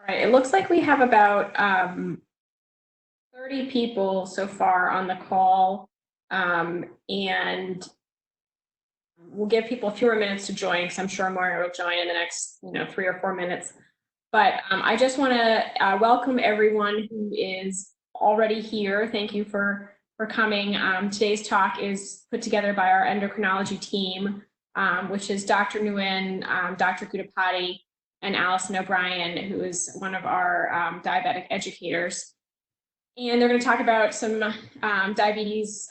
All right, it looks like we have about 30 people so far on the call, and we'll give people a few more minutes to join because I'm sure more will join in the next 3 or 4 minutes. But I just want to welcome everyone who is already here. Thank you for coming. Today's talk is put together by our endocrinology team, which is Dr. Nguyen, Dr. Gudipaty, and Allison O'Brien, who is one of our diabetic educators. And they're going to talk about some diabetes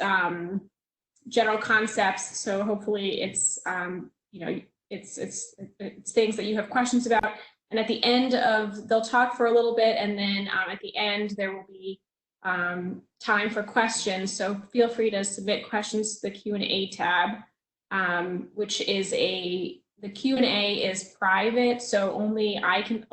general concepts. So hopefully it's it's things that you have questions about. And at the end they'll talk for a little bit, and then at the end there will be time for questions. So feel free to submit questions to the Q&A tab, which is the Q&A is private, so only I can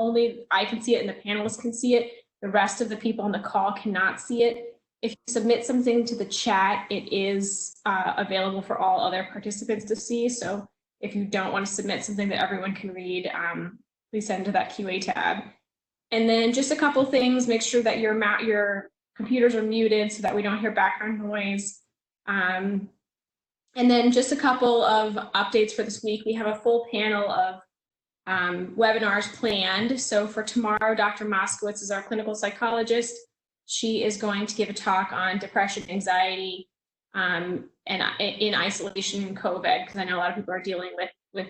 see it, and the panelists can see it. The rest of the people on the call cannot see it. If you submit something to the chat, it is available for all other participants to see. So if you don't want to submit something that everyone can read, please send to that QA tab. And then just a couple things: make sure that your computers are muted so that we don't hear background noise. And then just a couple of updates for this week. We have a full panel of webinars planned. So for tomorrow, Dr. Moskowitz is our clinical psychologist. She is going to give a talk on depression, anxiety, and in isolation and COVID, because I know a lot of people are dealing with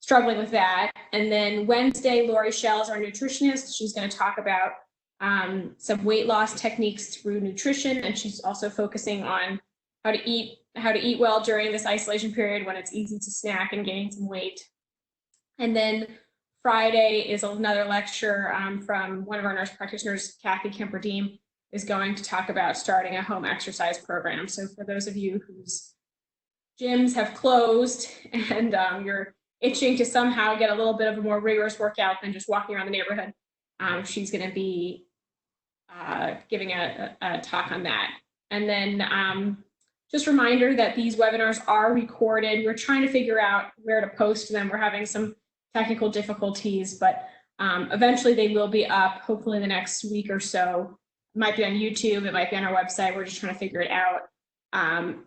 struggling with that. And then Wednesday, Lori Schell is our nutritionist. She's going to talk about some weight loss techniques through nutrition, and she's also focusing on how to eat well during this isolation period when it's easy to snack and gain some weight. And then Friday is another lecture from one of our nurse practitioners, Kathy Kemper-Deem, is going to talk about starting a home exercise program. So for those of you whose gyms have closed and you're itching to somehow get a little bit of a more rigorous workout than just walking around the neighborhood, she's going to be giving a talk on that. And then just a reminder that these webinars are recorded. We're trying to figure out where to post them. We're having some technical difficulties, but eventually they will be up, hopefully in the next week or so. It might be on YouTube, it might be on our website. We're just trying to figure it out.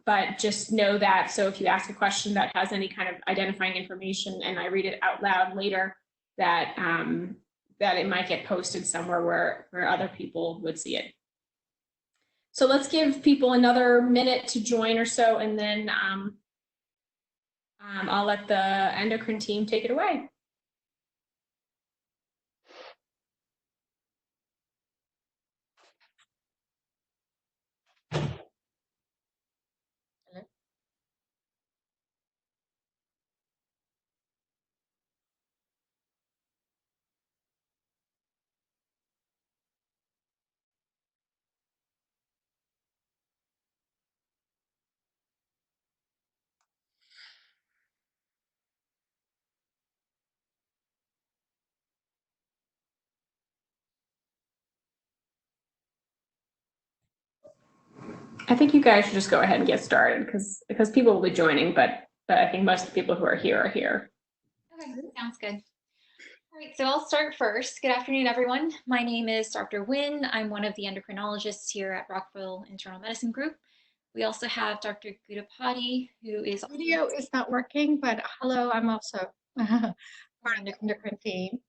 But just know that, so if you ask a question that has any kind of identifying information and I read it out loud later, that it might get posted somewhere where other people would see it. So let's give people another minute to join or so, and then I'll let the endocrine team take it away. I think you guys should just go ahead and get started because people will be joining, but I think most of the people who are here are here. Okay, sounds good. All right, so I'll start first. Good afternoon, everyone. My name is Dr. Nguyen. I'm one of the endocrinologists here at Rockville Internal Medicine Group. We also have Dr. Gudipaty, who is... Video is not working, but hello, I'm also part of the endocrine team.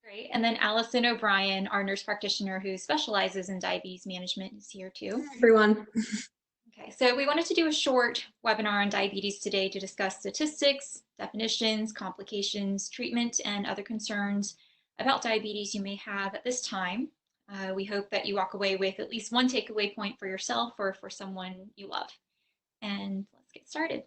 Great. And then Allison O'Brien, our nurse practitioner who specializes in diabetes management, is here too. Hi, everyone. Okay, so we wanted to do a short webinar on diabetes today to discuss statistics, definitions, complications, treatment, and other concerns about diabetes you may have at this time. We hope that you walk away with at least one takeaway point for yourself or for someone you love. And let's get started.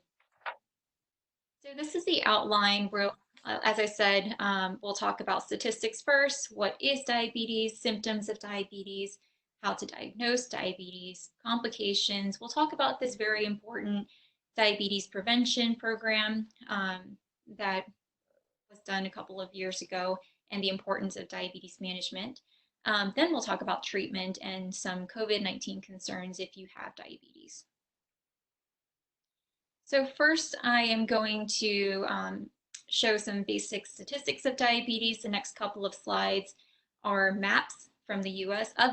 So this is the outline where, as I said, we'll talk about statistics first. What is diabetes? Symptoms of diabetes? How to diagnose diabetes? Complications? We'll talk about this very important diabetes prevention program that was done a couple of years ago and the importance of diabetes management. Then we'll talk about treatment and some COVID-19 concerns if you have diabetes. So first, I am going to show some basic statistics of diabetes. The next couple of slides are maps from the US, that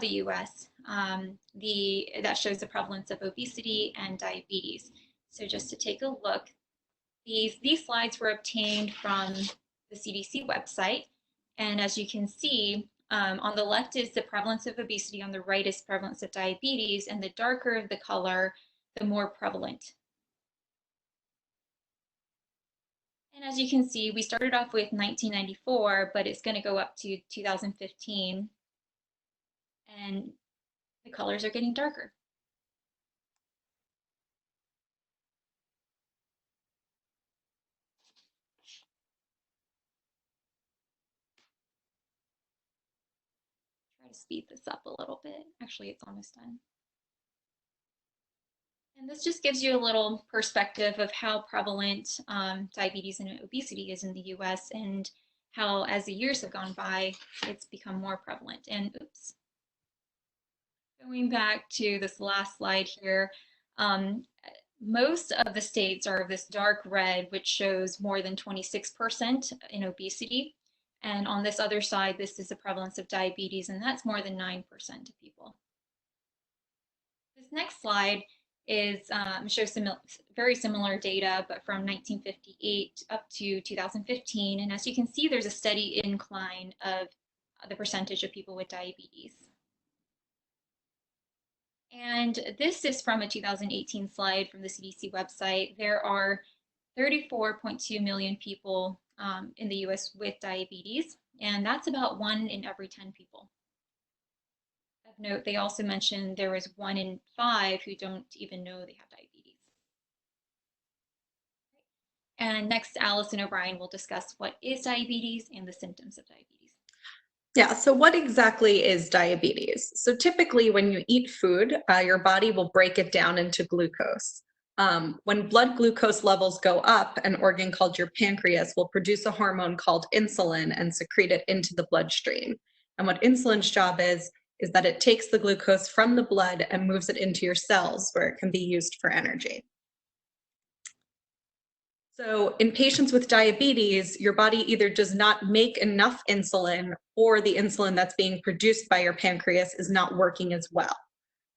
shows the prevalence of obesity and diabetes. So just to take a look, these slides were obtained from the CDC website. And as you can see, on the left is the prevalence of obesity, on the right is prevalence of diabetes, and the darker the color, the more prevalent. And as you can see, we started off with 1994, but it's going to go up to 2015, and the colors are getting darker. Try to speed this up a little bit. Actually, it's almost done. And this just gives you a little perspective of how prevalent diabetes and obesity is in the US, and how, as the years have gone by, it's become more prevalent. And oops, going back to this last slide here, most of the states are this dark red, which shows more than 26% in obesity. And on this other side, this is the prevalence of diabetes, and that's more than 9% of people. This next slide shows some very similar data, but from 1958 up to 2015. And as you can see, there's a steady incline of the percentage of people with diabetes. And this is from a 2018 slide from the CDC website. There are 34.2 million people in the US with diabetes, and that's about 1 in every 10 people. Of note, they also mentioned there is 1 in 5 who don't even know they have diabetes. And next, Allison O'Brien will discuss what is diabetes and the symptoms of diabetes. Yeah, so what exactly is diabetes? So typically when you eat food, your body will break it down into glucose. When blood glucose levels go up, an organ called your pancreas will produce a hormone called insulin and secrete it into the bloodstream. And what insulin's job is that it takes the glucose from the blood and moves it into your cells where it can be used for energy. So in patients with diabetes, your body either does not make enough insulin, or the insulin that's being produced by your pancreas is not working as well.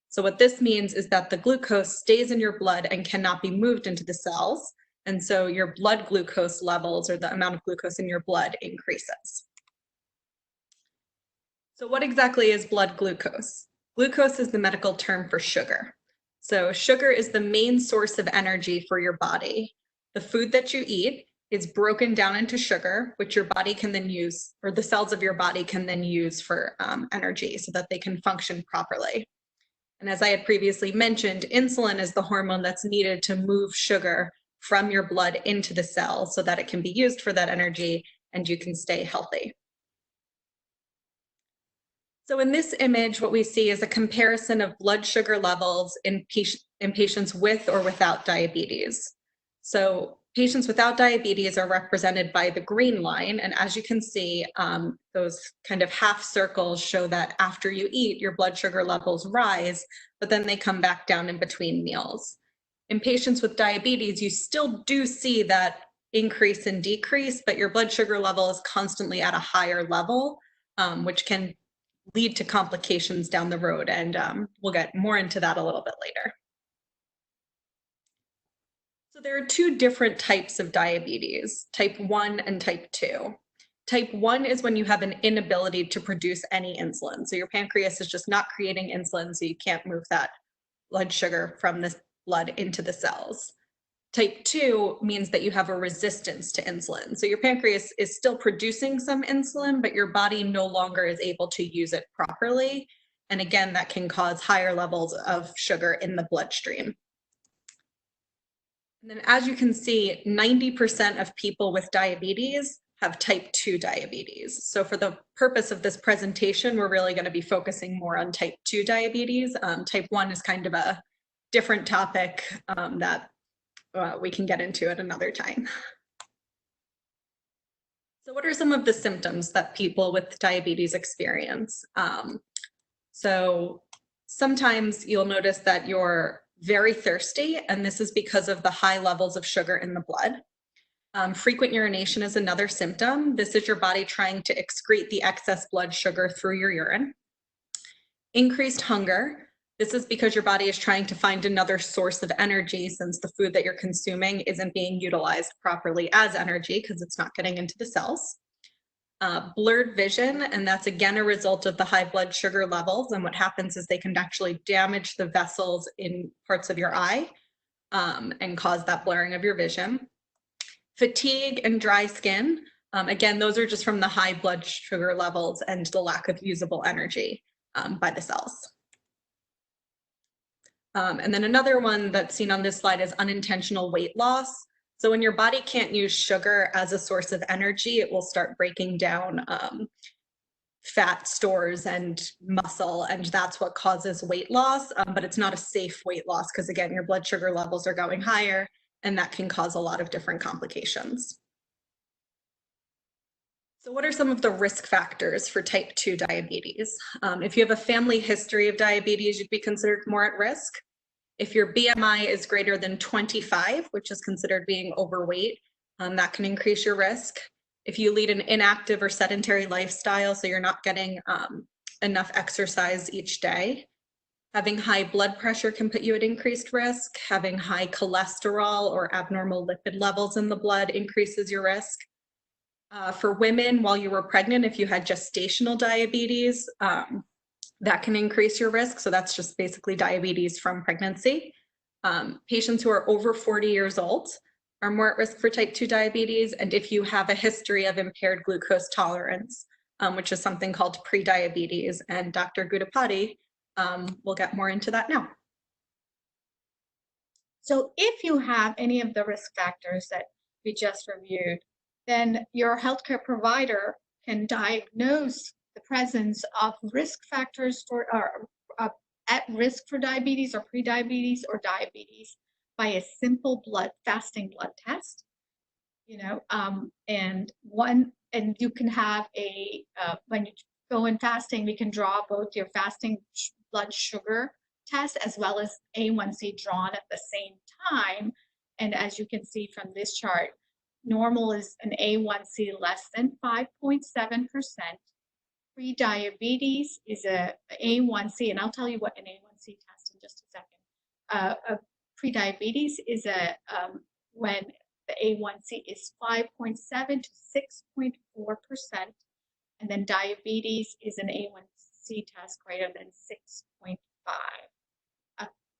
So what this means is that the glucose stays in your blood and cannot be moved into the cells. And so your blood glucose levels, or the amount of glucose in your blood, increases. So what exactly is blood glucose? Glucose is the medical term for sugar. So sugar is the main source of energy for your body. The food that you eat is broken down into sugar, which your body can then use, or the cells of your body can then use for energy so that they can function properly. And as I had previously mentioned, insulin is the hormone that's needed to move sugar from your blood into the cell so that it can be used for that energy and you can stay healthy. So in this image, what we see is a comparison of blood sugar levels in patients with or without diabetes. So patients without diabetes are represented by the green line. And as you can see, those kind of half circles show that after you eat, your blood sugar levels rise, but then they come back down in between meals. In patients with diabetes, you still do see that increase and decrease, but your blood sugar level is constantly at a higher level, which can lead to complications down the road. And we'll get more into that a little bit later. So there are 2 different types of diabetes, type 1 and type 2. Type 1 is when you have an inability to produce any insulin. So your pancreas is just not creating insulin, so you can't move that blood sugar from the blood into the cells. Type 2 means that you have a resistance to insulin. So your pancreas is still producing some insulin, but your body no longer is able to use it properly. And again, that can cause higher levels of sugar in the bloodstream. And then as you can see, 90% of people with diabetes have type 2 diabetes. So for the purpose of this presentation, we're really going to be focusing more on type 2 diabetes. Type 1 is kind of a different topic that we can get into at another time. So what are some of the symptoms that people with diabetes experience? So sometimes you'll notice that you're very thirsty, and this is because of the high levels of sugar in the blood. Frequent urination is another symptom. This is your body trying to excrete the excess blood sugar through your urine. Increased hunger. This is because your body is trying to find another source of energy since the food that you're consuming isn't being utilized properly as energy because it's not getting into the cells. Blurred vision, and that's again a result of the high blood sugar levels. And what happens is they can actually damage the vessels in parts of your eye and cause that blurring of your vision. Fatigue and dry skin. Again, those are just from the high blood sugar levels and the lack of usable energy by the cells. And then another one that's seen on this slide is unintentional weight loss. So when your body can't use sugar as a source of energy, it will start breaking down fat stores and muscle, and that's what causes weight loss. But it's not a safe weight loss because, again, your blood sugar levels are going higher, and that can cause a lot of different complications. So what are some of the risk factors for type 2 diabetes? If you have a family history of diabetes, you'd be considered more at risk. If your BMI is greater than 25, which is considered being overweight, that can increase your risk. If you lead an inactive or sedentary lifestyle, so you're not getting enough exercise each day. Having high blood pressure can put you at increased risk. Having high cholesterol or abnormal lipid levels in the blood increases your risk. For women, while you were pregnant, if you had gestational diabetes, that can increase your risk. So that's just basically diabetes from pregnancy. Patients who are over 40 years old are more at risk for type 2 diabetes. And if you have a history of impaired glucose tolerance, which is something called prediabetes, and Dr. Gudipaty will get more into that now. So if you have any of the risk factors that we just reviewed, then your healthcare provider can diagnose the presence of risk factors for at risk for diabetes or prediabetes or diabetes by a simple fasting blood test. And you can have when you go in fasting, we can draw both your fasting blood sugar test as well as A1C drawn at the same time. And as you can see from this chart, normal is an A1C less than 5.7%. Pre-diabetes is a A1C, and I'll tell you what an A1C test in just a second. Pre-diabetes is when the A1C is 5.7 to 6.4%, and then diabetes is an A1C test greater than 6.5.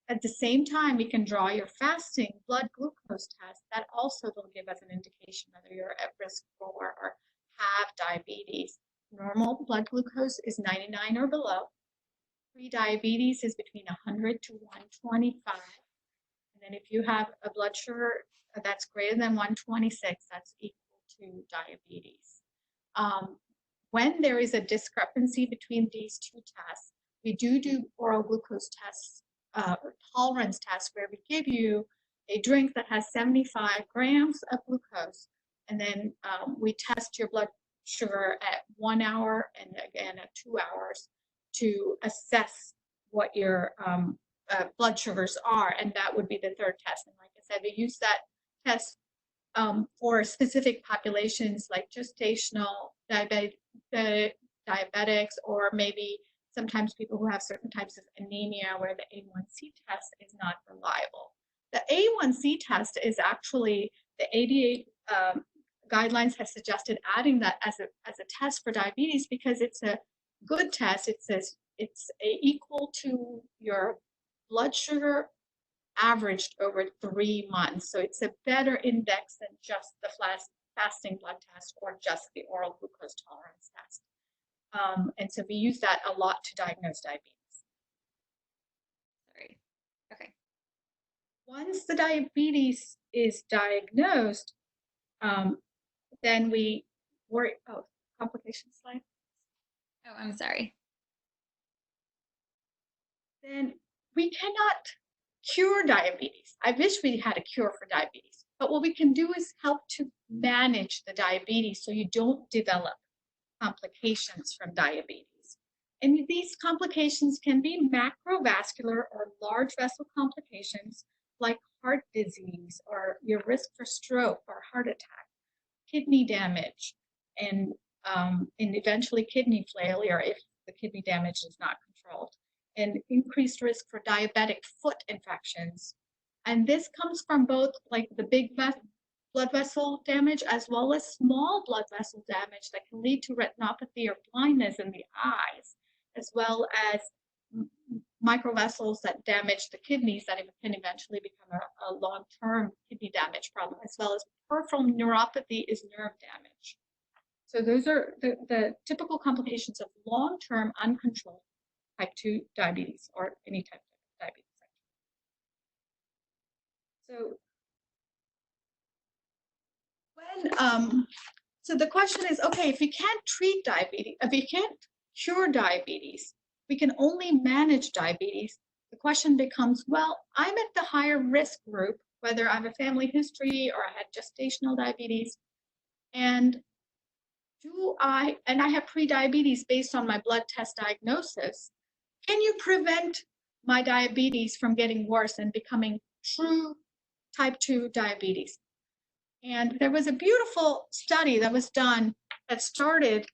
At the same time, we can draw your fasting blood glucose test. That also will give us an indication whether you're at risk for or have diabetes. Normal blood glucose is 99 or below. Pre-diabetes is between 100 to 125. And then if you have a blood sugar that's greater than 126, that's equal to diabetes. When there is a discrepancy between these two tests, we do oral glucose tests or tolerance tests where we give you a drink that has 75 grams of glucose, and then we test your blood sugar at 1 hour and again at 2 hours to assess what your blood sugars are, and that would be the third test. And like I said, we use that test for specific populations like gestational diabetics, or maybe sometimes people who have certain types of anemia where the A1C test is not reliable. The A1C test is actually, the ADA guidelines have suggested adding that as a test for diabetes because it's a good test. It says it's equal to your blood sugar averaged over 3 months. So it's a better index than just the fasting blood test or just the oral glucose tolerance test. And so we use that a lot to diagnose diabetes. Sorry. Okay. Once the diabetes is diagnosed, then we worry. Oh, complication slide. Oh, I'm sorry. Then we cannot cure diabetes. I wish we had a cure for diabetes, but what we can do is help to manage the diabetes so you don't develop complications from diabetes. And these complications can be macrovascular or large vessel complications like heart disease or your risk for stroke or heart attack, kidney damage, and eventually kidney failure if the kidney damage is not controlled, and increased risk for diabetic foot infections. And this comes from both like the big blood vessel damage as well as small blood vessel damage that can lead to retinopathy or blindness in the eyes, as well as microvessels that damage the kidneys that can eventually become a long-term kidney damage problem, as well as peripheral neuropathy is nerve damage. So those are the typical complications of long-term uncontrolled type 2 diabetes or any type of diabetes. So the question is, okay, if you can't treat diabetes, if you can't cure diabetes, we can only manage diabetes. The question becomes, well, I'm at the higher risk group, whether I have a family history or I had gestational diabetes, and I have prediabetes based on my blood test diagnosis. Can you prevent my diabetes from getting worse and becoming true type 2 diabetes? And there was a beautiful study that was done that started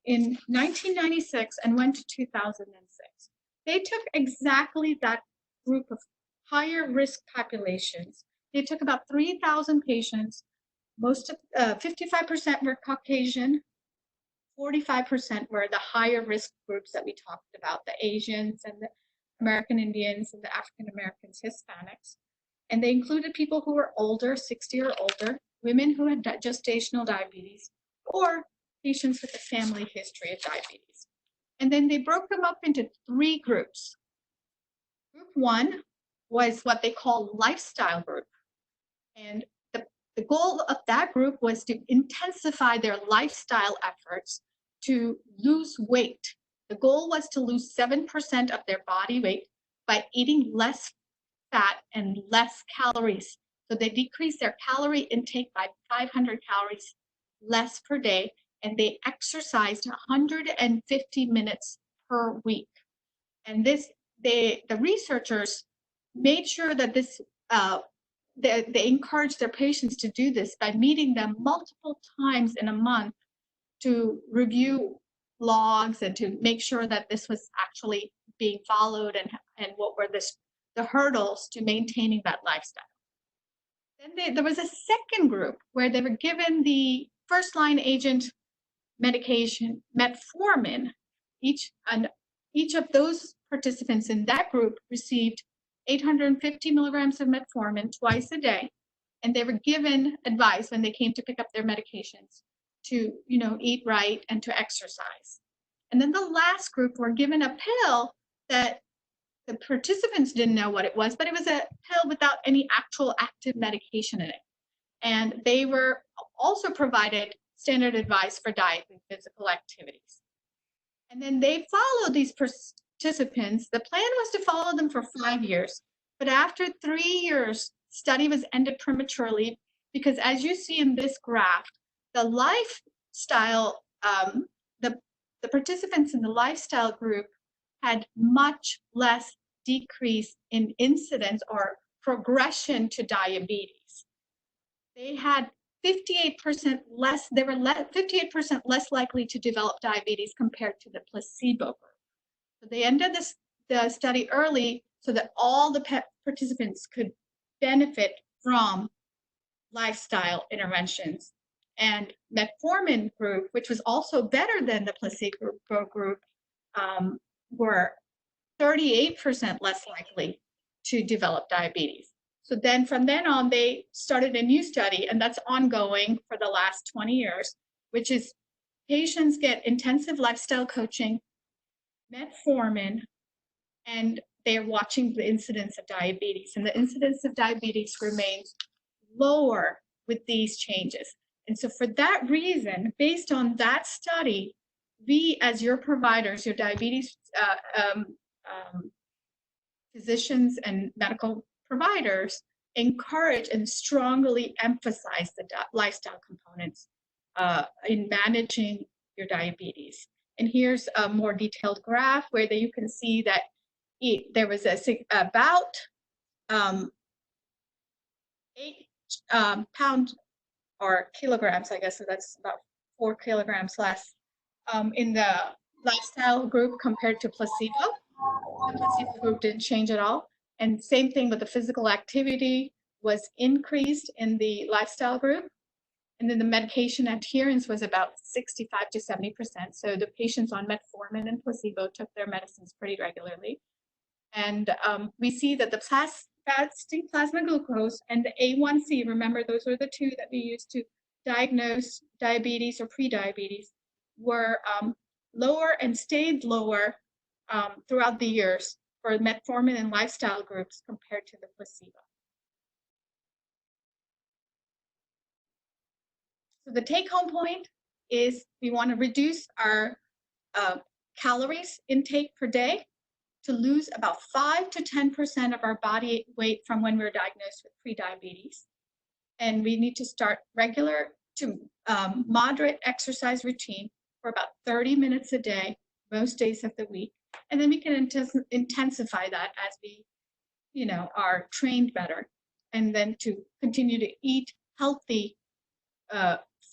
in 1996 and went to 2006. They took exactly that group of higher risk populations. They took about 3,000 patients. 55% were Caucasian, 45% were the higher risk groups that we talked about, the Asians and the American Indians and the African Americans, Hispanics. And they included people who were older, 60 or older, women who had gestational diabetes, or patients with a family history of diabetes. And then they broke them up into 3 groups. Group 1 was what they call lifestyle group. And the goal of that group was to intensify their lifestyle efforts to lose weight. The goal was to lose 7% of their body weight by eating less fat and less calories. So they decreased their calorie intake by 500 calories less per day, and they exercised 150 minutes per week. And the researchers made sure that they encouraged their patients to do this by meeting them multiple times in a month to review logs and to make sure that this was actually being followed and what were the hurdles to maintaining that lifestyle. Then there was a second group where they were given the first-line agent medication, metformin. Each of those participants in that group received 850 milligrams of metformin twice a day, and they were given advice when they came to pick up their medications to, eat right and to exercise. And then the last group were given a pill that the participants didn't know what it was, but it was a pill without any actual active medication in it. And they were also provided standard advice for diet and physical activities. And then they followed these participants. The plan was to follow them for 5 years, but after 3 years, study was ended prematurely because, as you see in this graph, the lifestyle, the participants in the lifestyle group had much less decrease in incidence or progression to diabetes. They had 58% less, they were 58% less likely to develop diabetes compared to the placebo group. So they ended the study early so that all the participants could benefit from lifestyle interventions. And metformin group, which was also better than the placebo group, were 38% less likely to develop diabetes. So then from then on, they started a new study, and that's ongoing for the last 20 years, which is patients get intensive lifestyle coaching, metformin, and they're watching the incidence of diabetes. And the incidence of diabetes remains lower with these changes. And so for that reason, based on that study, we, as your providers, your diabetes physicians and medical providers, encourage and strongly emphasize the lifestyle components in managing your diabetes. And here's a more detailed graph where you can see that there was about 8 pound or kilograms, I guess, so that's about 4 kilograms less in the lifestyle group compared to placebo. The placebo group didn't change at all. And same thing with the physical activity was increased in the lifestyle group. And then the medication adherence was about 65 to 70%. So the patients on metformin and placebo took their medicines pretty regularly. And we see that the fasting plasma glucose and the A1C, remember those were the two that we used to diagnose diabetes or prediabetes, were lower and stayed lower throughout the years for metformin and lifestyle groups compared to the placebo. So the take-home point is we want to reduce our calories intake per day to lose about 5 to 10% of our body weight from when we were diagnosed with prediabetes. And we need to start regular to moderate exercise routine for about 30 minutes a day, most days of the week. And then we can intensify that as we, are trained better. And then to continue to eat healthy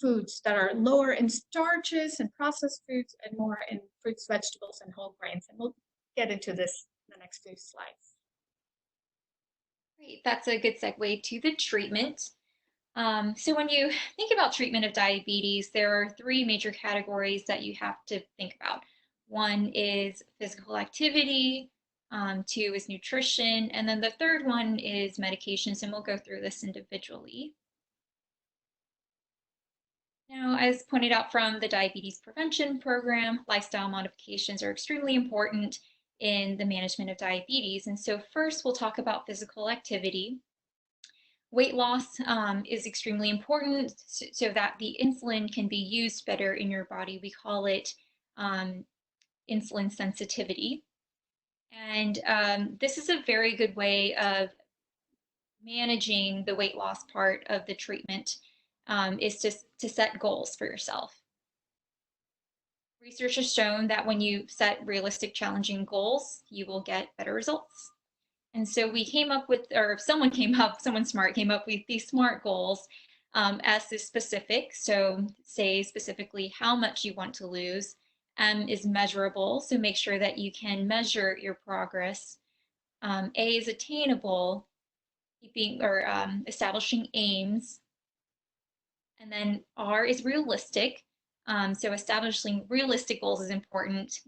foods that are lower in starches and processed foods and more in fruits, vegetables, and whole grains. And we'll get into this in the next few slides. Great, that's a good segue to the treatment. So when you think about treatment of diabetes, there are 3 major categories that you have to think about. 1 is physical activity, 2 is nutrition, and then the 3rd one is medications, and we'll go through this individually. Now, as pointed out from the Diabetes Prevention Program, lifestyle modifications are extremely important in the management of diabetes. And so first, we'll talk about physical activity. Weight loss is extremely important so that the insulin can be used better in your body. We call it insulin sensitivity. And this is a very good way of managing the weight loss part of the treatment. Is to set goals for yourself. Research has shown that when you set realistic, challenging goals, you will get better results. And so we came up with, or someone smart came up with these SMART goals as is specific. So say specifically how much you want to lose. M is measurable, so make sure that you can measure your progress. A is attainable, establishing aims. And then R is realistic. So establishing realistic goals is important.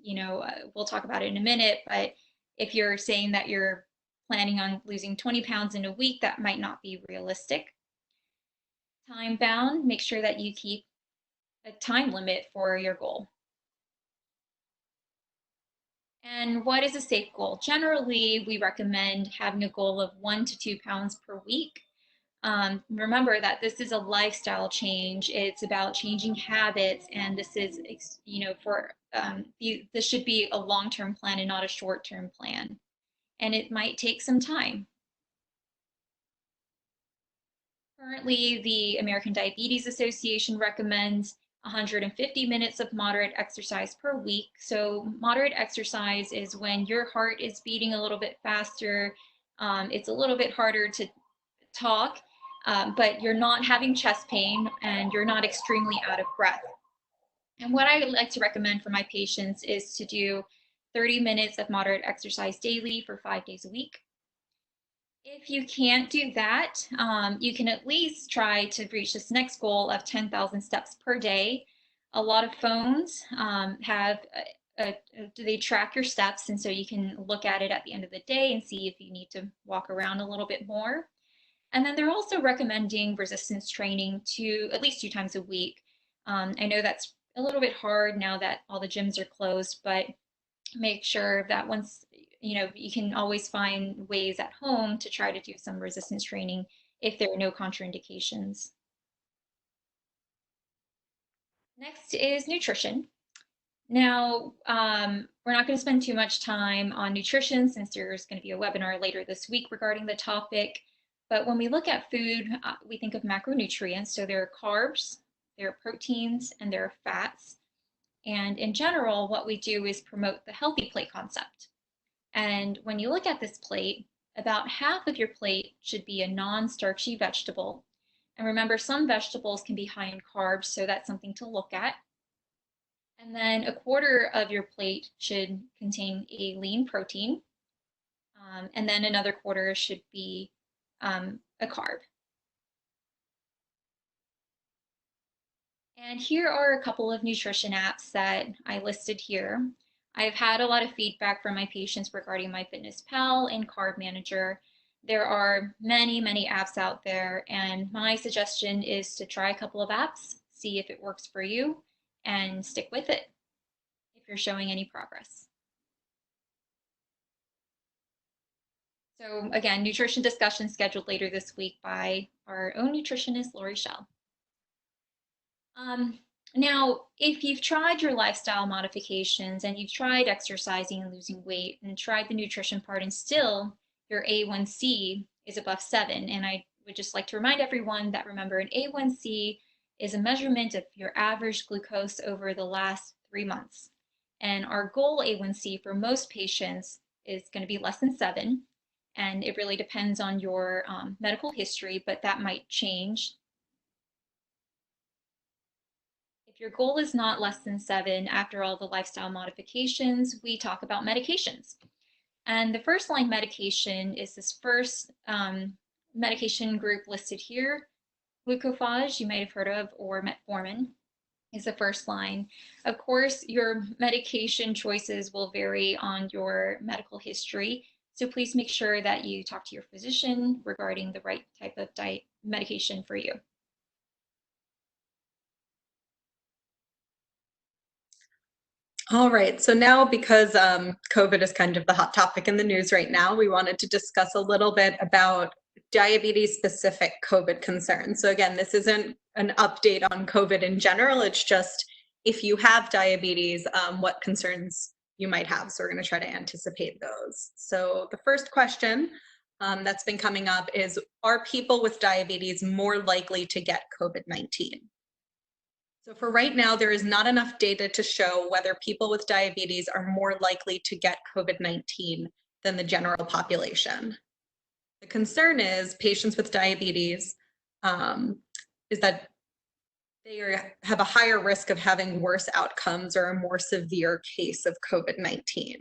We'll talk about it in a minute, but if you're saying that you're planning on losing 20 pounds in a week, that might not be realistic. Time bound, make sure that you keep a time limit for your goal. And what is a safe goal? Generally, we recommend having a goal of 1 to 2 pounds per week. Remember that this is a lifestyle change. It's about changing habits, and this is, this should be a long-term plan and not a short-term plan. And it might take some time. Currently, the American Diabetes Association recommends 150 minutes of moderate exercise per week. So moderate exercise is when your heart is beating a little bit faster. It's a little bit harder to talk, but you're not having chest pain and you're not extremely out of breath. And what I like to recommend for my patients is to do 30 minutes of moderate exercise daily for 5 days a week. If you can't do that, you can at least try to reach this next goal of 10,000 steps per day. A lot of phones they track your steps, and so you can look at it at the end of the day and see if you need to walk around a little bit more. And then they're also recommending resistance training at least 2 times a week. I know that's a little bit hard now that all the gyms are closed, but make sure that once, you can always find ways at home to try to do some resistance training if there are no contraindications. Next is nutrition. Now, we're not going to spend too much time on nutrition since there's going to be a webinar later this week regarding the topic. But when we look at food, we think of macronutrients. So there are carbs, there are proteins, and there are fats. And in general, what we do is promote the healthy plate concept. And when you look at this plate, About half of your plate should be a non-starchy vegetable. And remember, some vegetables can be high in carbs, so that's something to look at. And then a quarter of your plate should contain a lean protein. And then another quarter should be a carb. And here are a couple of nutrition apps that I listed here. I've had a lot of feedback from my patients regarding MyFitnessPal and Carb Manager. There are many, many apps out there, and my suggestion is to try a couple of apps, see if it works for you, and stick with it if you're showing any progress. So again, nutrition discussion scheduled later this week by our own nutritionist, Lori Schell. Now, if you've tried your lifestyle modifications and you've tried exercising and losing weight and tried the nutrition part and still your A1C is above 7, and I would just like to remind everyone that remember an A1C is a measurement of your average glucose over the last 3 months. And our goal A1C for most patients is going to be less than 7. And it really depends on your medical history, but that might change. If your goal is not less than 7 after all the lifestyle modifications, we talk about medications. And the first line medication is this first medication group listed here. Glucophage, you might have heard of, or metformin is the first line. Of course, your medication choices will vary on your medical history. So please make sure that you talk to your physician regarding the right type of medication for you. All right, so now because COVID is kind of the hot topic in the news right now, we wanted to discuss a little bit about diabetes-specific COVID concerns. So again, this isn't an update on COVID in general, it's just if you have diabetes, what concerns you might have. So we're going to try to anticipate those. So the first question that's been coming up is, are people with diabetes more likely to get COVID-19? So for right now, there is not enough data to show whether people with diabetes are more likely to get COVID-19 than the general population. The concern is patients with diabetes is that they have a higher risk of having worse outcomes or a more severe case of COVID-19.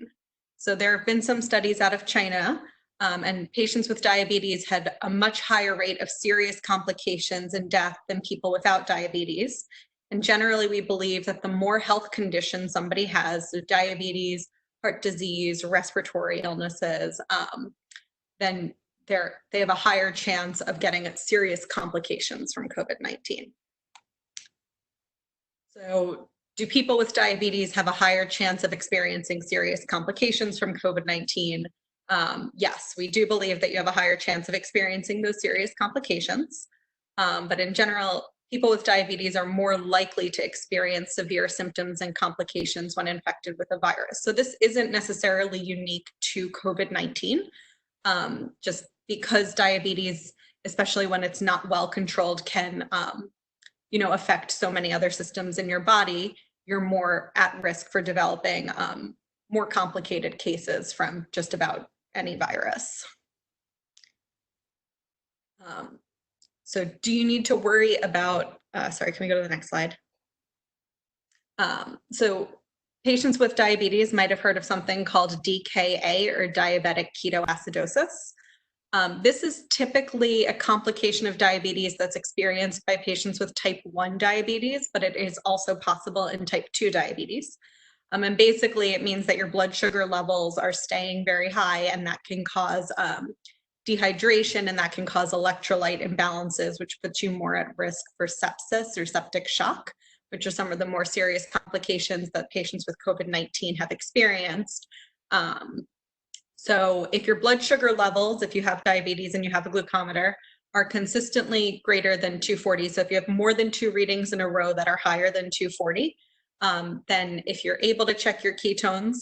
So there have been some studies out of China, and patients with diabetes had a much higher rate of serious complications and death than people without diabetes. And generally, we believe that the more health conditions somebody has, so diabetes, heart disease, respiratory illnesses, then they have a higher chance of getting serious complications from COVID-19. So do people with diabetes have a higher chance of experiencing serious complications from COVID-19? Yes, we do believe that you have a higher chance of experiencing those serious complications. But in general, people with diabetes are more likely to experience severe symptoms and complications when infected with a virus. So this isn't necessarily unique to COVID-19, just because diabetes, especially when it's not well controlled, can affect so many other systems in your body. You're more at risk for developing more complicated cases from just about any virus. So do you need to worry about, sorry, can we go to the next slide? So patients with diabetes might have heard of something called DKA, or diabetic ketoacidosis. This is typically a complication of diabetes that's experienced by patients with type 1 diabetes, but it is also possible in type 2 diabetes. And basically it means that your blood sugar levels are staying very high, and that can cause dehydration, and that can cause electrolyte imbalances, which puts you more at risk for sepsis or septic shock, which are some of the more serious complications that patients with COVID-19 have experienced. So if your blood sugar levels, if you have diabetes and you have a glucometer, are consistently greater than 240, so if you have more than 2 readings in a row that are higher than 240, then if you're able to check your ketones,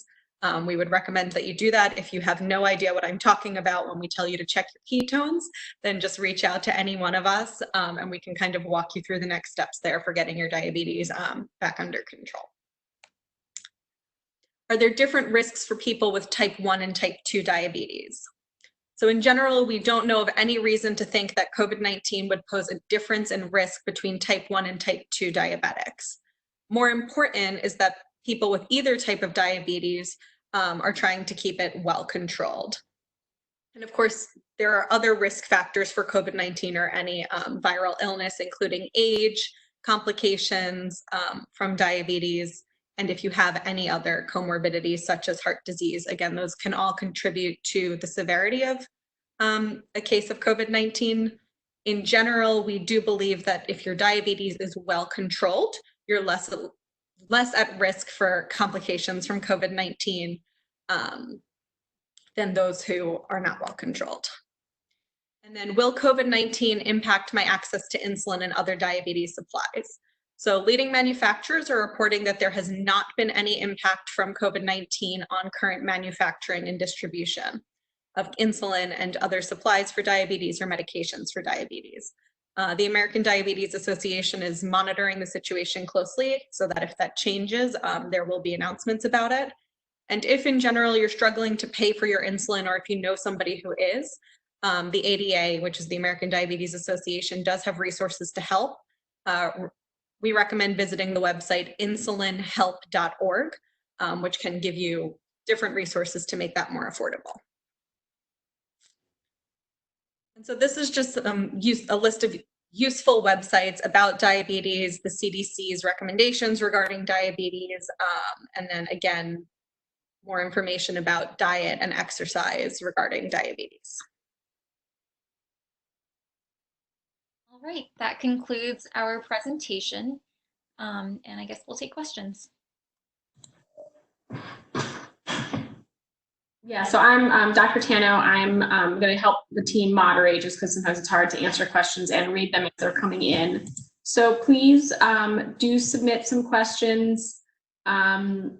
we would recommend that you do that. If you have no idea what I'm talking about when we tell you to check your ketones, then just reach out to any one of us, and we can kind of walk you through the next steps there for getting your diabetes back under control. Are there different risks for people with type 1 and type 2 diabetes? So in general, we don't know of any reason to think that COVID-19 would pose a difference in risk between type 1 and type 2 diabetics. More important is that people with either type of diabetes are trying to keep it well controlled. And of course, there are other risk factors for COVID-19 or any viral illness, including age, complications from diabetes, and if you have any other comorbidities such as heart disease. Again, those can all contribute to the severity of a case of COVID-19. In general, we do believe that if your diabetes is well controlled, you're less at risk for complications from COVID-19 than those who are not well controlled. And then, will COVID-19 impact my access to insulin and other diabetes supplies? So leading manufacturers are reporting that there has not been any impact from COVID-19 on current manufacturing and distribution of insulin and other supplies for diabetes or medications for diabetes. The American Diabetes Association is monitoring the situation closely so that if that changes, there will be announcements about it. And if in general you're struggling to pay for your insulin, or if you know somebody who is, the ADA, which is the American Diabetes Association, does have resources to help. We recommend visiting the website insulinhelp.org, which can give you different resources to make that more affordable. And so this is just a list of useful websites about diabetes, the CDC's recommendations regarding diabetes, and then again, more information about diet and exercise regarding diabetes. All right, that concludes our presentation, and I guess we'll take questions. Yeah, so I'm Dr. Tano. I'm going to help the team moderate just because sometimes it's hard to answer questions and read them as they're coming in. So please do submit some questions. And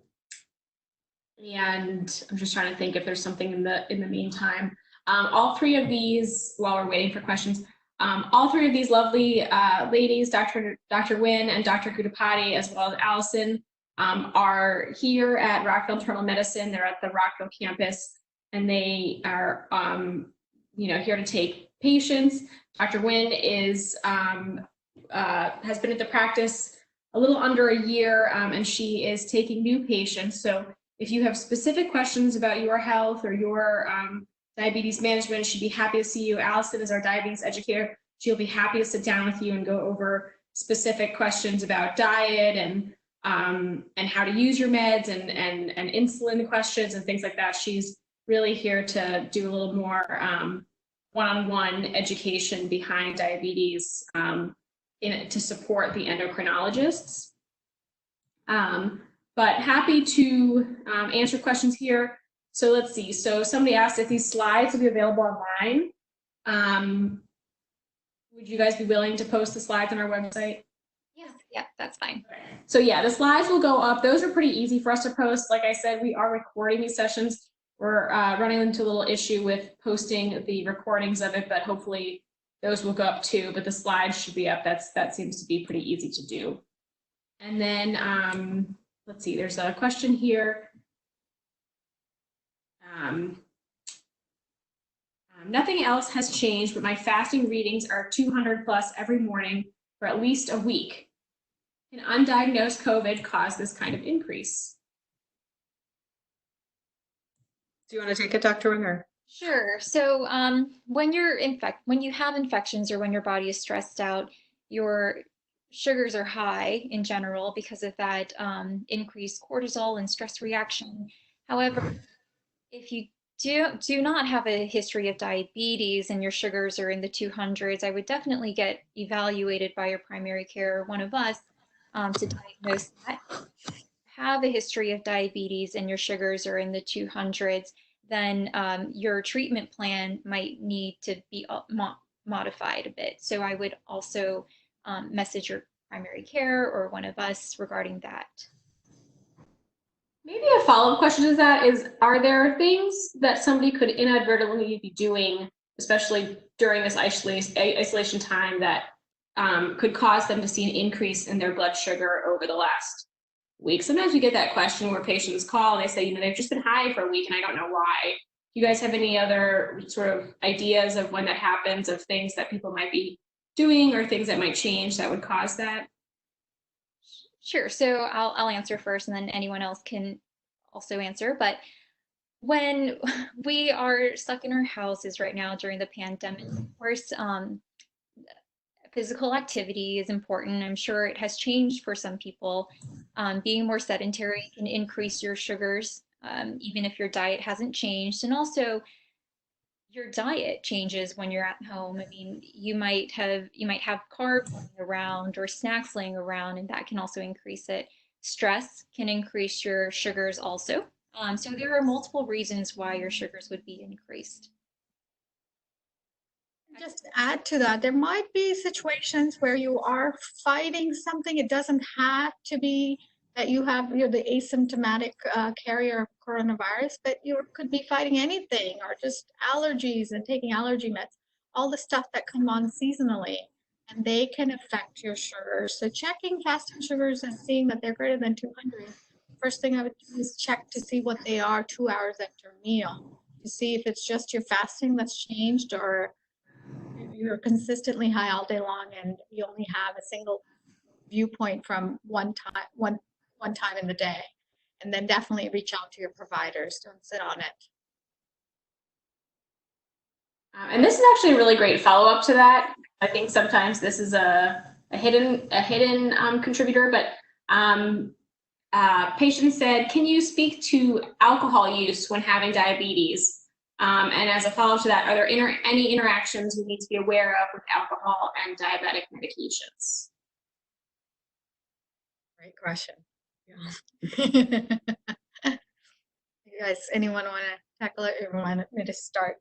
I'm just trying to think if there's something in the meantime. All three of these, while we're waiting for questions, all three of these lovely ladies, Dr. Nguyen and Dr. Gudipaty, as well as Allison, are here at Rockville Internal Medicine. They're at the Rockville campus, and they are, here to take patients. Dr. Nguyen is has been at the practice a little under a year, and she is taking new patients. So if you have specific questions about your health or your diabetes management, she'd be happy to see you. Allison is our diabetes educator. She'll be happy to sit down with you and go over specific questions about diet and how to use your meds and insulin questions and things like that. She's really here to do a little more one-on-one education behind diabetes to support the endocrinologists. But happy to answer questions here. So let's see. So somebody asked if these slides will be available online. Would you guys be willing to post the slides on our website? Yeah, that's fine. So yeah, the slides will go up. Those are pretty easy for us to post. Like I said, we are recording these sessions. We're running into a little issue with posting the recordings of it, but hopefully those will go up too. But the slides should be up. That seems to be pretty easy to do. And then let's see, there's a question here. Nothing else has changed, but my fasting readings are 200 plus every morning for at least a week. Can undiagnosed COVID cause this kind of increase? Do you want to take it, Dr. Winger? Sure. So when you have infections or when your body is stressed out, your sugars are high in general because of that increased cortisol and stress reaction. However, if you do not have a history of diabetes and your sugars are in the 200s, I would definitely get evaluated by your primary care, one of us, to diagnose that. Have a history of diabetes and your sugars are in the 200s, then your treatment plan might need to be modified a bit. So I would also message your primary care or one of us regarding that. Maybe a follow-up question to that is, are there things that somebody could inadvertently be doing, especially during this isolation time, that could cause them to see an increase in their blood sugar over the last week? Sometimes we get that question where patients call and they say, they've just been high for a week and I don't know why. you guys have any other sort of ideas of when that happens, of things that people might be doing or things that might change that would cause that? Sure. So I'll answer first, and then anyone else can also answer. But when we are stuck in our houses right now during the pandemic, of course, physical activity is important. I'm sure it has changed for some people. Being more sedentary can increase your sugars, even if your diet hasn't changed. And also, your diet changes when you're at home. I mean, you might have carbs laying around or snacks laying around, and that can also increase it. Stress can increase your sugars also. So there are multiple reasons why your sugars would be increased. Just to add to that, there might be situations where you are fighting something. It doesn't have to be that you're the asymptomatic carrier of coronavirus, but you could be fighting anything, or just allergies and taking allergy meds, all the stuff that come on seasonally, and they can affect your sugars. So checking fasting sugars and seeing that they're greater than 200, first thing I would do is check to see what they are 2 hours after a meal, to see if it's just your fasting that's changed, or you're consistently high all day long and you only have a single viewpoint from one time in the day. And then definitely reach out to your providers. Don't sit on it. And this is actually a really great follow-up to that. I think sometimes this is a hidden contributor, but patient said, can you speak to alcohol use when having diabetes? And as a follow-up to that, are there any interactions we need to be aware of with alcohol and diabetic medications? Great question. Yeah. You guys, anyone want to tackle it, or want me to start?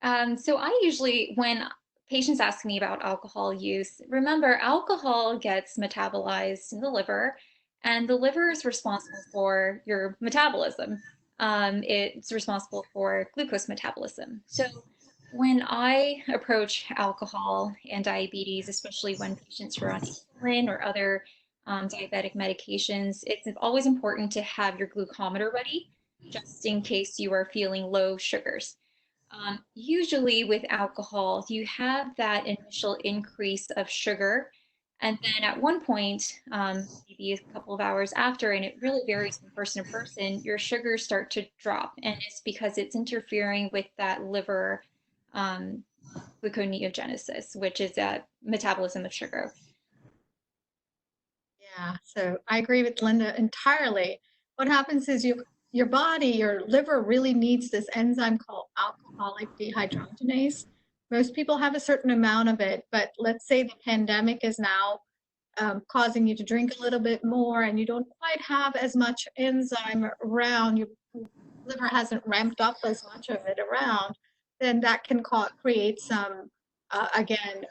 So I usually, when patients ask me about alcohol use, remember, alcohol gets metabolized in the liver, and the liver is responsible for your metabolism. It's responsible for glucose metabolism. So when I approach alcohol and diabetes, especially when patients are on insulin or other diabetic medications, it's always important to have your glucometer ready, just in case you are feeling low sugars. Usually with alcohol, you have that initial increase of sugar, and then at one point, maybe a couple of hours after, and it really varies from person to person, your sugars start to drop, and it's because it's interfering with that liver gluconeogenesis, which is that metabolism of sugar. Yeah, so I agree with Linda entirely. What happens is your body, your liver really needs this enzyme called alcoholic dehydrogenase. Most people have a certain amount of it, but let's say the pandemic is now causing you to drink a little bit more and you don't quite have as much enzyme around, your liver hasn't ramped up as much of it around, then that can create some, again,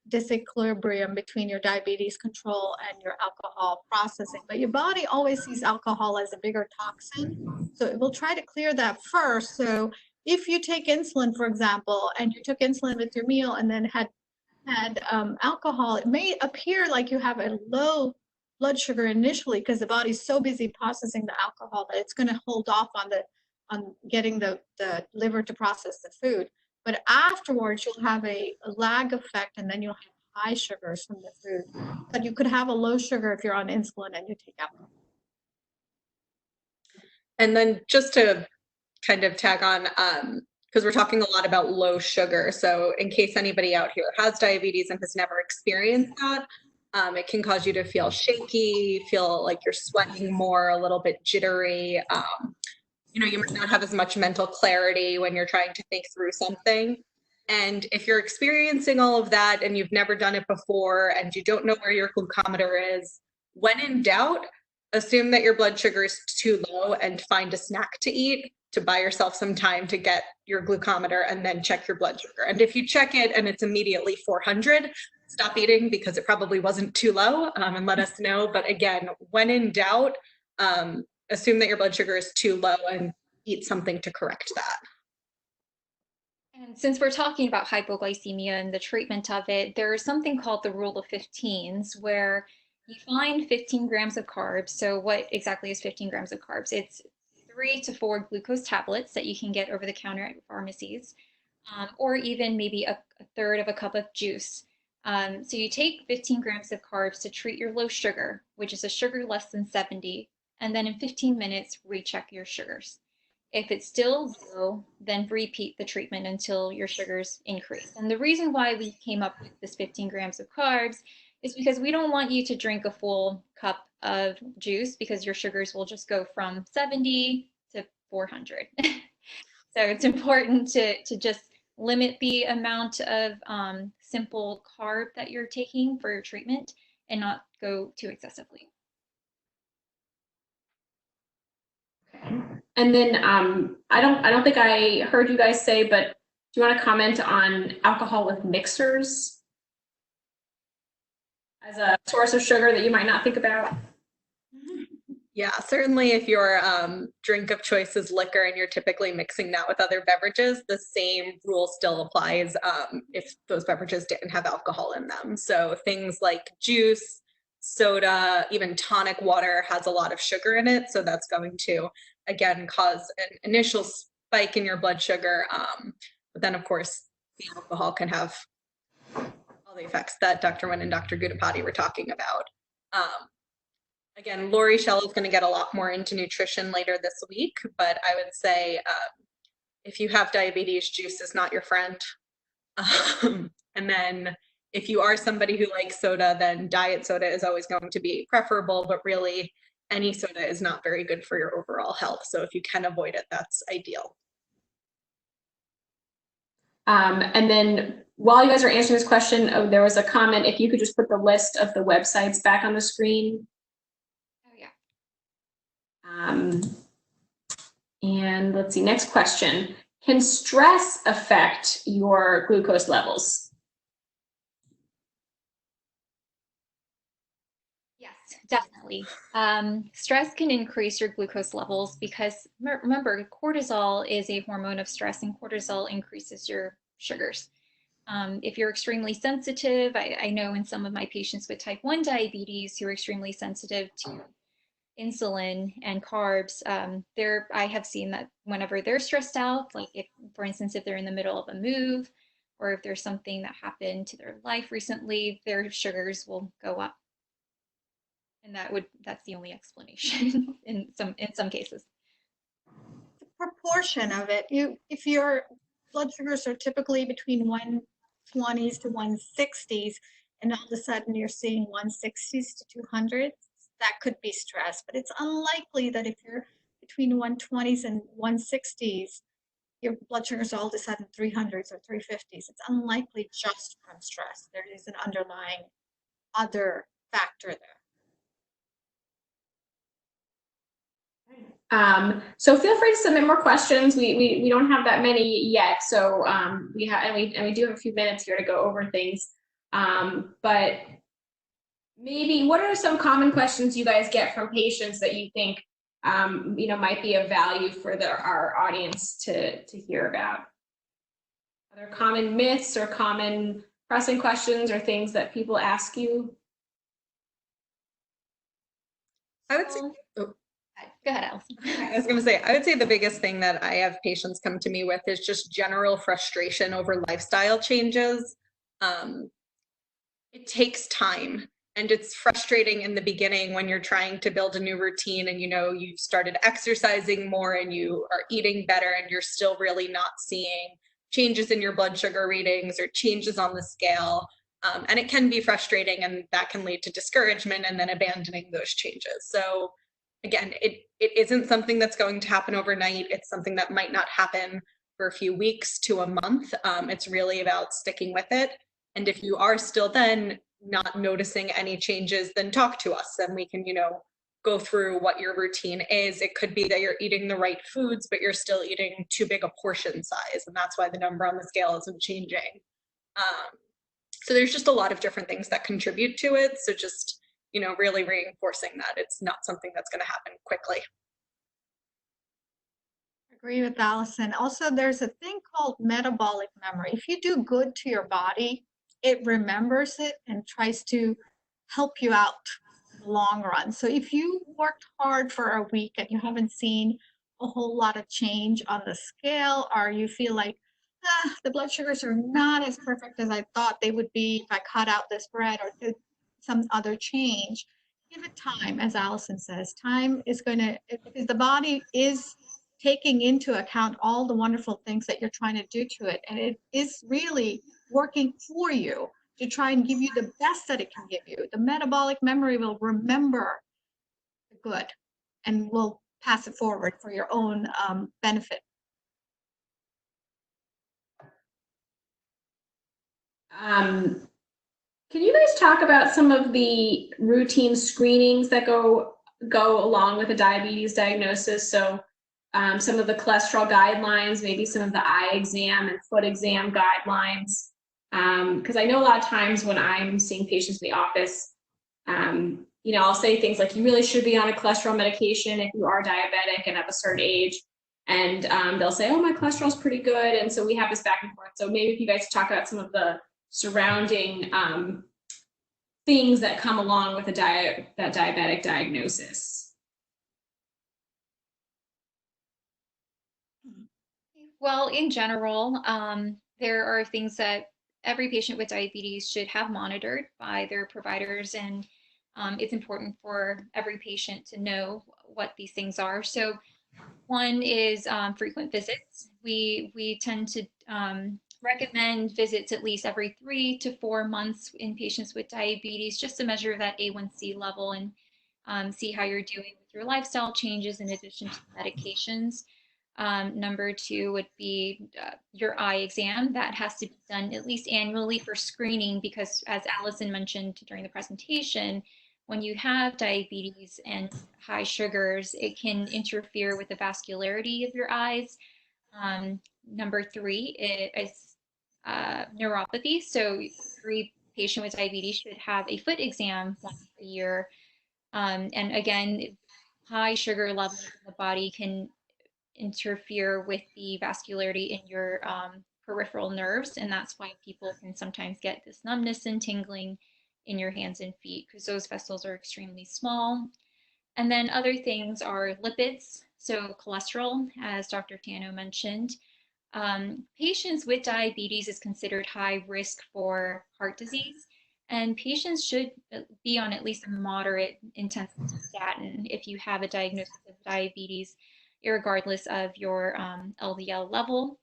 disequilibrium between your diabetes control and your alcohol processing. But your body always sees alcohol as a bigger toxin, so it will try to clear that first. So if you take insulin, for example, and you took insulin with your meal and then had alcohol, it may appear like you have a low blood sugar initially because the body's so busy processing the alcohol that it's going to hold off on getting the liver to process the food. But afterwards, you'll have a lag effect, and then you'll have high sugars from the food. But you could have a low sugar if you're on insulin and you take alcohol. And then just to kind of tag on, because we're talking a lot about low sugar. So in case anybody out here has diabetes and has never experienced that, it can cause you to feel shaky, feel like you're sweating more, a little bit jittery. You might not have as much mental clarity when you're trying to think through something. And if you're experiencing all of that and you've never done it before and you don't know where your glucometer is, when in doubt, assume that your blood sugar is too low and find a snack to eat to buy yourself some time to get your glucometer, and then check your blood sugar. And if you check it and it's immediately 400, stop eating because it probably wasn't too low, and let us know. But again, when in doubt, assume that your blood sugar is too low and eat something to correct that. And since we're talking about hypoglycemia and the treatment of it, there is something called the rule of 15s, where you find 15 grams of carbs. So what exactly is 15 grams of carbs? It's 3 to 4 glucose tablets that you can get over the counter at pharmacies, or even maybe a third of a cup of juice. So you take 15 grams of carbs to treat your low sugar, which is a sugar less than 70, and then in 15 minutes, recheck your sugars. If it's still low, then repeat the treatment until your sugars increase. And the reason why we came up with this 15 grams of carbs is because we don't want you to drink a full cup of juice because your sugars will just go from 70 to 400. So it's important to just limit the amount of simple carb that you're taking for your treatment and not go too excessively. Okay. And then I don't think I heard you guys say, but do you want to comment on alcohol with mixers as a source of sugar that you might not think about? Yeah, certainly if your drink of choice is liquor and you're typically mixing that with other beverages, the same rule still applies if those beverages didn't have alcohol in them. So things like juice, soda, even tonic water has a lot of sugar in it. So that's going to, again, cause an initial spike in your blood sugar. But then, of course, the alcohol can have all the effects that Dr. Nguyen and Dr. Gudipaty were talking about. Again, Lori Shell is going to get a lot more into nutrition later this week, but I would say if you have diabetes, juice is not your friend. And then if you are somebody who likes soda, then diet soda is always going to be preferable, but really any soda is not very good for your overall health. So if you can avoid it, that's ideal. And then while you guys are answering this question, there was a comment, if you could just put the list of the websites back on the screen. And let's see, next question. Can stress affect your glucose levels? Yes, definitely. Stress can increase your glucose levels because remember, cortisol is a hormone of stress and cortisol increases your sugars. If you're extremely sensitive, I know in some of my patients with type 1 diabetes who are extremely sensitive to insulin and carbs, I have seen that whenever they're stressed out, like if, for instance, if they're in the middle of a move or if there's something that happened to their life recently, their sugars will go up. And that's the only explanation in some cases. The proportion of it, if your blood sugars are typically between 120s to 160s, and all of a sudden you're seeing 160s to 200s, that could be stress, but it's unlikely that if you're between 120s and 160s, your blood sugars all of a sudden 300s or 350s. It's unlikely just from stress. There is an underlying other factor there. So feel free to submit more questions. We don't have that many yet, so we do have a few minutes here to go over things. But maybe what are some common questions you guys get from patients that you think might be of value for our audience to hear about? Are there common myths or common pressing questions or things that people ask you? I would say, Go ahead, Allison. I was going to say, I would say the biggest thing that I have patients come to me with is just general frustration over lifestyle changes. It takes time. And it's frustrating in the beginning when you're trying to build a new routine and you've started exercising more and you are eating better and you're still really not seeing changes in your blood sugar readings or changes on the scale. And it can be frustrating and that can lead to discouragement and then abandoning those changes. So again, it isn't something that's going to happen overnight. It's something that might not happen for a few weeks to a month. It's really about sticking with it. And if you are still then not noticing any changes, then talk to us and we can, go through what your routine is. It could be that you're eating the right foods, but you're still eating too big a portion size. And that's why the number on the scale isn't changing. So there's just a lot of different things that contribute to it. So just, really reinforcing that it's not something that's going to happen quickly. Agree with Allison. Also, there's a thing called metabolic memory. If you do good to your body, it remembers it and tries to help you out in the long run. So if you worked hard for a week and you haven't seen a whole lot of change on the scale, or you feel like, the blood sugars are not as perfect as I thought they would be if I cut out this bread or did some other change, give it time. As Allison says, time is going to, because the body is taking into account all the wonderful things that you're trying to do to it, and it is really working for you to try and give you the best that it can give you. The metabolic memory will remember the good and will pass it forward for your own benefit. Can you guys talk about some of the routine screenings that go along with a diabetes diagnosis? So some of the cholesterol guidelines, maybe some of the eye exam and foot exam guidelines. Because I know a lot of times when I'm seeing patients in the office, you know, I'll say things like, you really should be on a cholesterol medication if you are diabetic and of a certain age. And they'll say, oh, my cholesterol is pretty good. And so we have this back and forth. So maybe if you guys talk about some of the surrounding things that come along with that diabetic diagnosis. Well, in general, there are things that every patient with diabetes should have monitored by their providers, and it's important for every patient to know what these things are. So one is frequent visits. We tend to recommend visits at least every 3 to 4 months in patients with diabetes, just to measure that A1C level and see how you're doing with your lifestyle changes in addition to medications. Number 2 would be your eye exam. That has to be done at least annually for screening, because as Allison mentioned during the presentation, when you have diabetes and high sugars, it can interfere with the vascularity of your eyes. Number 3 is neuropathy. So every patient with diabetes should have a foot exam once a year. And again, high sugar levels in the body can interfere with the vascularity in your peripheral nerves, and that's why people can sometimes get this numbness and tingling in your hands and feet, because those vessels are extremely small. And then other things are lipids, so cholesterol, as Dr. Tano mentioned. Patients with diabetes is considered high risk for heart disease, and patients should be on at least a moderate intensity statin if you have a diagnosis of diabetes, regardless of your LDL level.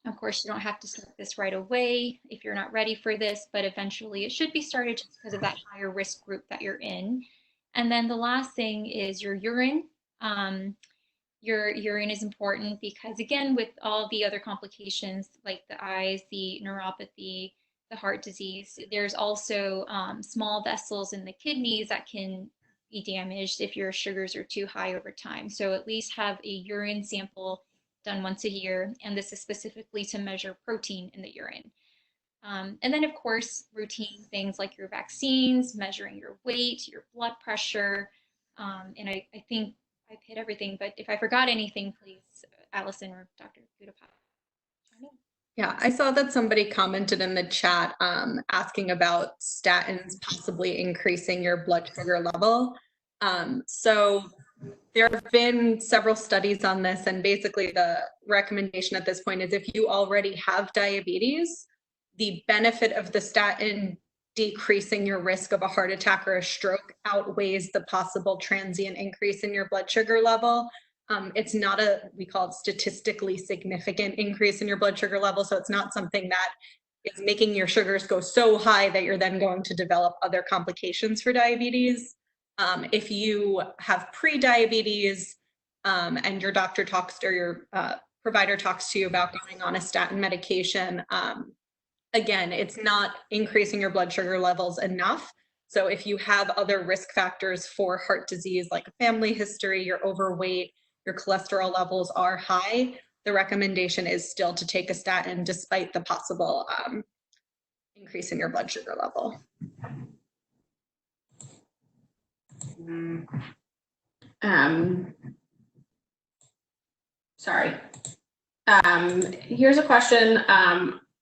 Of course, you don't have to start this right away if you're not ready for this, but eventually it should be started just because of that higher risk group that you're in. And then the last thing is your urine. Your urine is important because, again, with all the other complications like the eyes, the neuropathy, the heart disease, there's also small vessels in the kidneys that can be damaged if your sugars are too high over time. So at least have a urine sample done once a year, and this is specifically to measure protein in the urine. And then, of course, routine things like your vaccines, measuring your weight, your blood pressure, and I think I've hit everything, but if I forgot anything, please, Allison or Dr. Gudipaty. Yeah, I saw that somebody commented in the chat asking about statins possibly increasing your blood sugar level. So there have been several studies on this, and basically the recommendation at this point is if you already have diabetes, the benefit of the statin decreasing your risk of a heart attack or a stroke outweighs the possible transient increase in your blood sugar level. It's not we call it statistically significant increase in your blood sugar level. So it's not something that is making your sugars go so high that you're then going to develop other complications for diabetes. If you have pre-diabetes and your doctor talks to, or your provider talks to you about going on a statin medication, again, it's not increasing your blood sugar levels enough. So if you have other risk factors for heart disease, like a family history, you're overweight, your cholesterol levels are high, the recommendation is still to take a statin despite the possible increase in your blood sugar level. Sorry. Here's a question.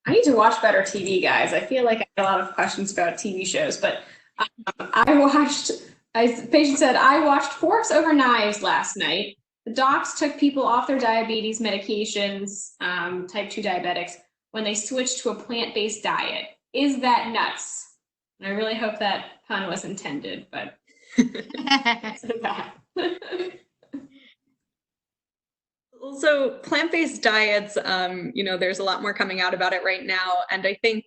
I need to watch better TV, guys. I feel like I have a lot of questions about TV shows, but as the patient said, I watched Forks Over Knives last night. the docs took people off their diabetes medications, type 2 diabetics, when they switched to a plant-based diet. Is that nuts? And I really hope that pun was intended, but Also, plant-based diets, you know, there's a lot more coming out about it right now. And I think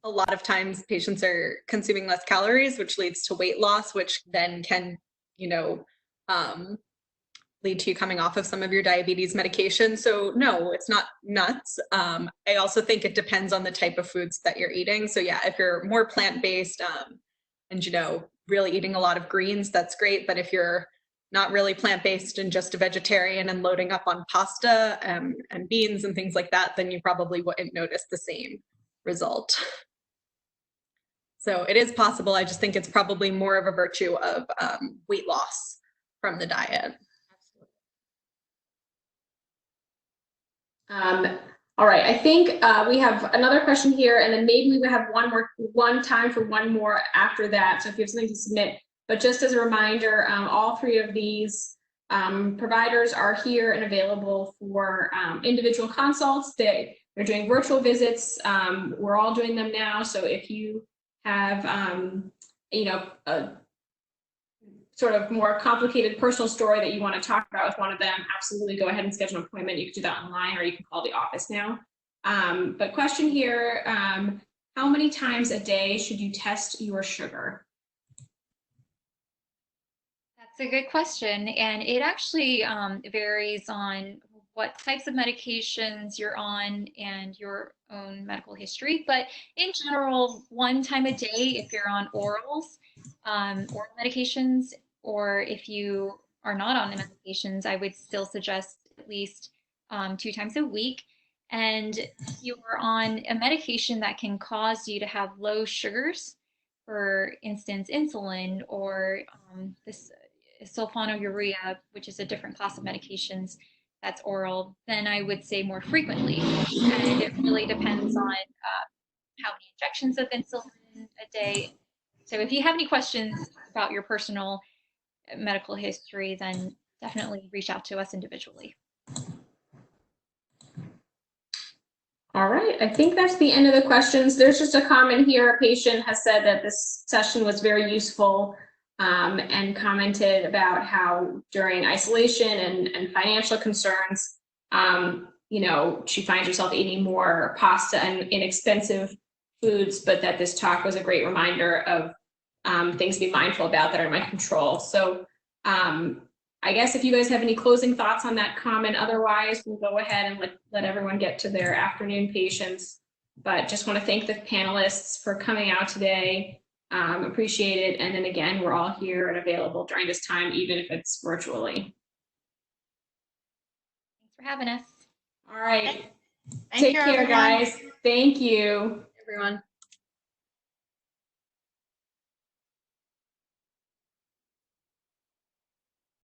a lot of times patients are consuming less calories, which leads to weight loss, which then can, you know, lead to you coming off of some of your diabetes medication. So no, it's not nuts. I also think it depends on the type of foods that you're eating. So yeah, if you're more plant-based and, you know, really eating a lot of greens, that's great. But if you're not really plant-based and just a vegetarian and loading up on pasta and beans and things like that, then you probably wouldn't notice the same result. So it is possible. I just think it's probably more of a virtue of weight loss from the diet. All right, I think we have another question here, and then maybe we have one time for one more after that. So if you have something to submit, but just as a reminder, all three of these providers are here and available for individual consults. They're doing virtual visits. We're all doing them now. So if you have, you know, a sort of more complicated personal story that you want to talk about with one of them, absolutely go ahead and schedule an appointment. You can do that online, or you can call the office now. But question here, how many times a day should you test your sugar? That's a good question. And it actually varies on what types of medications you're on and your own medical history. But in general, one time a day if you're on orals, oral medications, or if you are not on the medications, I would still suggest at least 2 times a week. And if you are on a medication that can cause you to have low sugars, for instance, insulin or this sulfonylurea, which is a different class of medications that's oral, then I would say more frequently. And it really depends on how many injections of insulin a day. So if you have any questions about your personal medical history, then definitely reach out to us individually. All right, I think that's the end of the questions. There's just a comment here. A patient has said that this session was very useful and commented about how during isolation and financial concerns, you know, she finds herself eating more pasta and inexpensive foods, but that this talk was a great reminder of things to be mindful about that are in my control. So I guess if you guys have any closing thoughts on that comment, otherwise we'll go ahead and let everyone get to their afternoon patients. But just want to thank the panelists for coming out today. Appreciate it. And then again, we're all here and available during this time, even if it's virtually. Thanks for having us. All right. Thank Take you, care, everyone. guys. Thank you. Everyone.